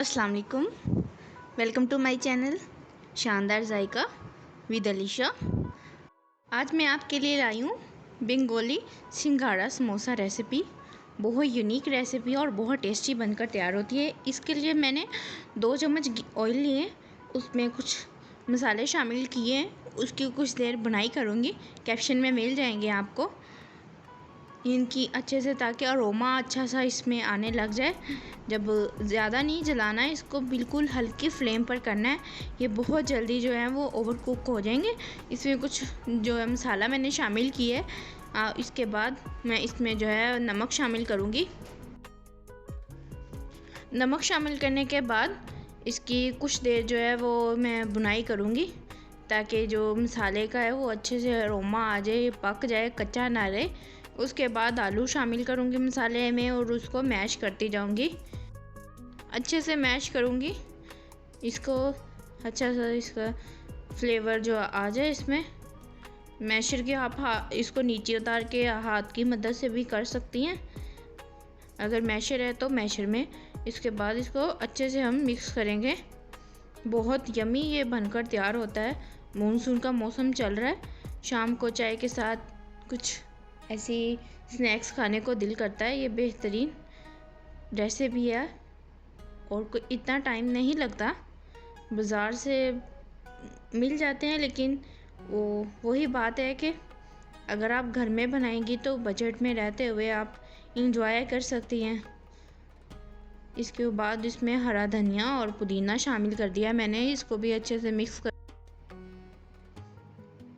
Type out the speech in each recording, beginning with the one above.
अस्सलाम वालेकुम। Welcome to my channel शानदार जायका विद अलीशा। आज मैं आपके लिए लाई हूँ बंगाली सिंघाड़ा समोसा रेसिपी। बहुत यूनिक रेसिपी और बहुत टेस्टी बनकर तैयार होती है। इसके लिए मैंने 2 चम्मच ऑयल लिए, उसमें कुछ मसाले शामिल किए हैं। उसकी कुछ देर बुनाई करूँगी, कैप्शन में मिल जाएंगे आपको इनकी अच्छे से, ताकि अरोमा अच्छा सा इसमें आने लग जाए। जब ज़्यादा नहीं जलाना है इसको, बिल्कुल हल्की फ्लेम पर करना है। ये बहुत जल्दी जो है वो ओवर कुक हो जाएंगे। इसमें कुछ जो है मसाला मैंने शामिल किया है। इसके बाद मैं इसमें जो है नमक शामिल करूँगी। नमक शामिल करने के बाद इसकी कुछ देर जो है वो मैं बुनाई करूँगी, ताकि जो मसाले का है वो अच्छे से अरोमा आ जाए, पक जाए, कच्चा ना रहे। उसके बाद आलू शामिल करूँगी मसाले में और उसको मैश करती जाऊँगी। अच्छे से मैश करूँगी इसको, अच्छा सा इसका फ्लेवर जो आ जाए इसमें। मैशर के आप इसको नीचे उतार के हाथ की मदद से भी कर सकती हैं, अगर मैशर है तो मैशर में। इसके बाद इसको अच्छे से हम मिक्स करेंगे। बहुत यमी ये बनकर तैयार होता है। मानसून का मौसम चल रहा है, शाम को चाय के साथ कुछ ऐसी स्नैक्स खाने को दिल करता है। ये बेहतरीन रेसिपी है और कोई इतना टाइम नहीं लगता। बाज़ार से मिल जाते हैं, लेकिन वही बात है कि अगर आप घर में बनाएंगी तो बजट में रहते हुए आप इंजॉय कर सकती हैं। इसके बाद इसमें हरा धनिया और पुदीना शामिल कर दिया मैंने। इसको भी अच्छे से मिक्स कर,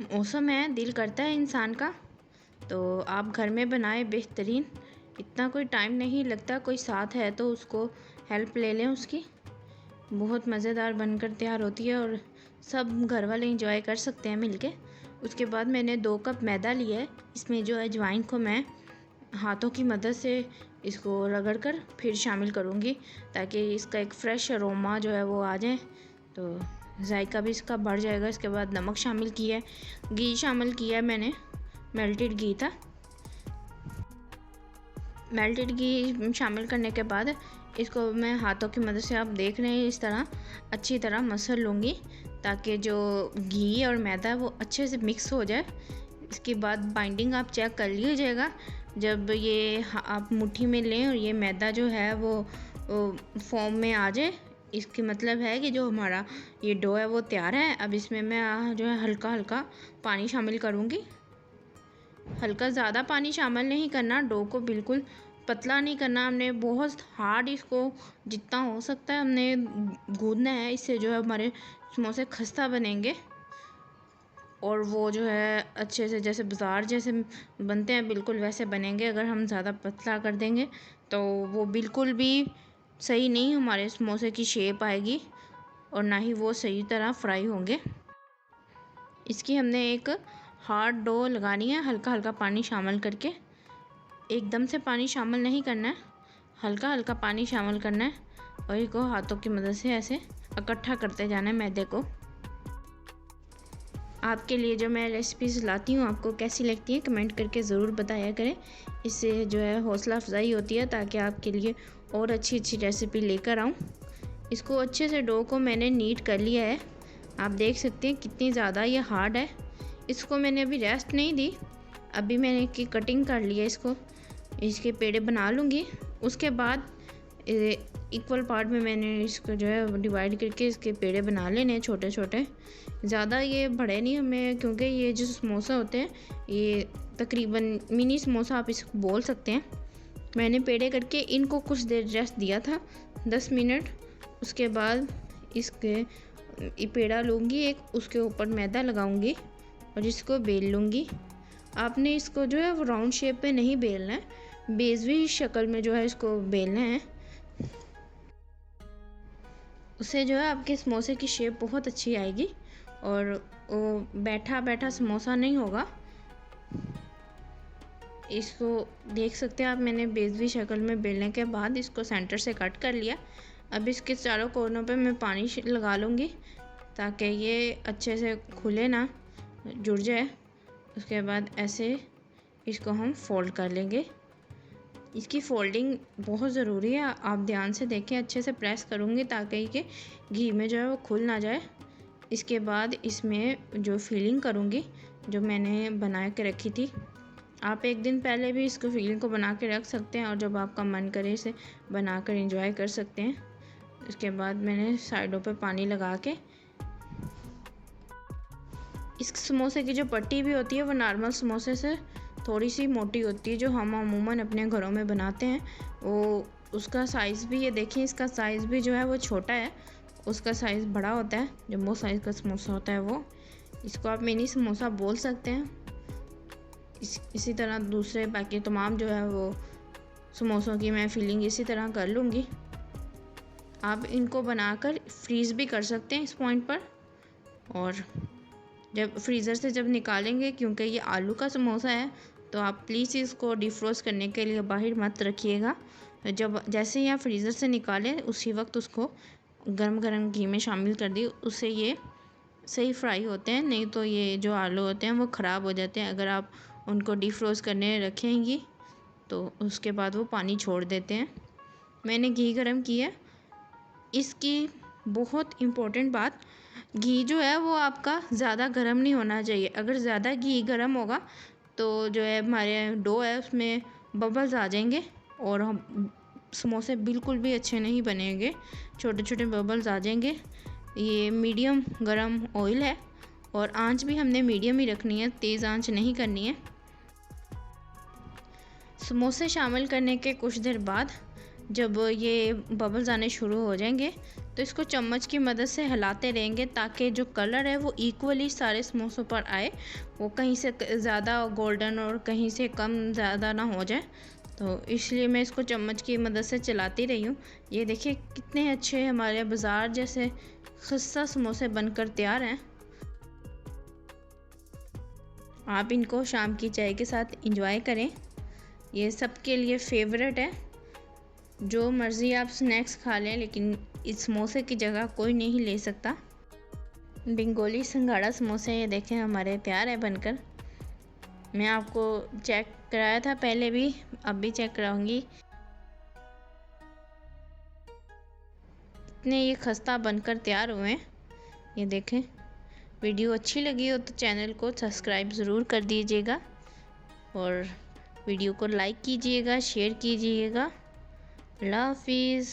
मौसम है दिल करता है इंसान का, तो आप घर में बनाएं बेहतरीन। इतना कोई टाइम नहीं लगता, कोई साथ है तो उसको हेल्प ले लें उसकी। बहुत मज़ेदार बनकर तैयार होती है और सब घर वाले इंजॉय कर सकते हैं मिलके। उसके बाद मैंने 2 कप मैदा लिया है। इसमें जो अजवाइन को मैं हाथों की मदद से इसको रगड़ कर फिर शामिल करूँगी, ताकि इसका एक फ़्रेश अरोमा जो है वो आ जाए, तो जायका भी इसका बढ़ जाएगा। इसके बाद नमक शामिल किया है, घी शामिल किया है मैंने, मेल्टेड घी था। मेल्टेड घी शामिल करने के बाद इसको मैं हाथों की मदद से, आप देख रहे हैं, इस तरह अच्छी तरह मसल लूँगी, ताकि जो घी और मैदा वो अच्छे से मिक्स हो जाए। इसके बाद बाइंडिंग आप चेक कर लीजिएगा। जब ये आप मुट्ठी में लें और ये मैदा जो है वो फॉर्म में आ जाए, इसकी मतलब है कि जो हमारा ये डो है वो तैयार है। अब इसमें मैं जो है हल्का हल्का पानी शामिल करूँगी। हल्का, ज़्यादा पानी शामिल नहीं करना, डो को बिल्कुल पतला नहीं करना हमने, बहुत हार्ड इसको जितना हो सकता है हमने गूंदना है। इससे जो है हमारे समोसे खस्ता बनेंगे और वो जो है अच्छे से जैसे बाज़ार जैसे बनते हैं बिल्कुल वैसे बनेंगे। अगर हम ज़्यादा पतला कर देंगे तो वो बिल्कुल भी सही नहीं हमारे समोसे की शेप आएगी और ना ही वो सही तरह फ्राई होंगे। इसकी हमने एक हार्ड डो लगानी है, हल्का हल्का पानी शामिल करके। एकदम से पानी शामिल नहीं करना है, हल्का हल्का पानी शामिल करना है और इसको हाथों की मदद से ऐसे इकट्ठा करते जाना है मैदे को। आपके लिए जो मैं रेसिपीज़ लाती हूँ आपको कैसी लगती है कमेंट करके ज़रूर बताया करें। इससे जो है हौसला अफजाई होती है, ताकि आपके लिए और अच्छी अच्छी रेसिपी लेकर आऊँ। इसको अच्छे से डो को मैंने नीट कर लिया है। आप देख सकते हैं कितनी ज़्यादा ये हार्ड है। इसको मैंने अभी रेस्ट नहीं दी, अभी मैंने की कटिंग कर लिया। इसको इसके पेड़े बना लूँगी। उसके बाद इक्वल पार्ट में मैंने इसको जो है डिवाइड करके इसके पेड़े बना लेने छोटे छोटे। ज़्यादा ये बड़े नहीं हमें, क्योंकि ये जो समोसा होते हैं ये तकरीबन मिनी समोसा आप इसको बोल सकते हैं। मैंने पेड़े करके इनको कुछ देर रेस्ट दिया था, 10 मिनट। उसके बाद इसके पेड़ा लूँगी एक, उसके ऊपर मैदा लगाऊँगी और इसको बेल लूँगी। आपने इसको जो है वो राउंड शेप में नहीं बेलना है, बेजवी शक्ल में जो है इसको बेलना है। उससे जो है आपके समोसे की शेप बहुत अच्छी आएगी और वो बैठा बैठा समोसा नहीं होगा। इसको देख सकते हैं आप, मैंने बेजवी शक्ल में बेलने के बाद इसको सेंटर से कट कर लिया। अब इसके चारों कोनों पे मैं पानी लगा लूँगी, ताकि ये अच्छे से खुले ना, जुड़ जाए। उसके बाद ऐसे इसको हम फोल्ड कर लेंगे। इसकी फोल्डिंग बहुत ज़रूरी है, आप ध्यान से देखें, अच्छे से प्रेस करूँगी ताकि कि घी में जो है वो खुल ना जाए। इसके बाद इसमें जो फिलिंग करूँगी, जो मैंने बना के रखी थी, आप एक दिन पहले भी इसको फिलिंग को बना के रख सकते हैं और जब आपका मन करे इसे बनाकर एंजॉय कर सकते हैं। इसके बाद मैंने साइडों पे पानी लगा के, इस समोसे की जो पट्टी भी होती है वो नॉर्मल समोसे से थोड़ी सी मोटी होती है, जो हम अमूमन अपने घरों में बनाते हैं। वो उसका साइज़ भी, ये देखिए इसका साइज़ भी जो है वो छोटा है, उसका साइज़ बड़ा होता है, जम्बो साइज़ का समोसा होता है वो। इसको आप मिनी समोसा बोल सकते हैं। इसी तरह दूसरे बाकी तमाम जो है वो समोसों की मैं फिलिंग इसी तरह कर लूँगी। आप इनको बनाकर फ्रीज़ भी कर सकते हैं इस पॉइंट पर, और जब फ्रीज़र से जब निकालेंगे, क्योंकि ये आलू का समोसा है, तो आप प्लीज़ इसको डिफ्रोस्ट करने के लिए बाहर मत रखिएगा। जब जैसे ही आप फ्रीज़र से निकालें उसी वक्त उसको गरम गरम घी में शामिल कर दी, उससे ये सही फ्राई होते हैं। नहीं तो ये जो आलू होते हैं वो ख़राब हो जाते हैं अगर आप उनको डिफ्रोस्ट करने रखेंगी, तो उसके बाद वो पानी छोड़ देते हैं। मैंने घी गरम किया। इसकी बहुत इम्पोर्टेंट बात, घी जो है वो आपका ज़्यादा गर्म नहीं होना चाहिए। अगर ज़्यादा घी गर्म होगा तो जो है हमारे डो है उसमें बबल्स आ जाएंगे और हम समोसे बिल्कुल भी अच्छे नहीं बनेंगे, छोटे छोटे बबल्स आ जाएंगे। ये मीडियम गरम ऑयल है और आंच भी हमने मीडियम ही रखनी है, तेज़ आंच नहीं करनी है। समोसे शामिल करने के कुछ देर बाद जब ये बबल्स आने शुरू हो जाएंगे तो इसको चम्मच की मदद से हिलाते रहेंगे ताकि जो कलर है वो इक्वली सारे समोसों पर आए, वो कहीं से ज़्यादा गोल्डन और कहीं से कम ज़्यादा ना हो जाए। तो इसलिए मैं इसको चम्मच की मदद से चलाती रही हूँ। ये देखिए कितने अच्छे हमारे बाज़ार जैसे खस्ता समोसे बनकर तैयार हैं। आप इनको शाम की चाय के साथ इंजॉय करें, ये सबके लिए फेवरेट है। जो मर्ज़ी आप स्नैक्स खा लें, लेकिन इस समोसे की जगह कोई नहीं ले सकता। बंगाली सिंघाड़ा समोसे ये देखें हमारे तैयार है बनकर। मैं आपको चेक कराया था पहले भी, अब भी चेक कराऊंगी। इतने ये खस्ता बनकर तैयार हुए हैं, ये देखें। वीडियो अच्छी लगी हो तो चैनल को सब्सक्राइब ज़रूर कर दीजिएगा और वीडियो को लाइक कीजिएगा, शेयर कीजिएगा। अल्लाह हाफिज़।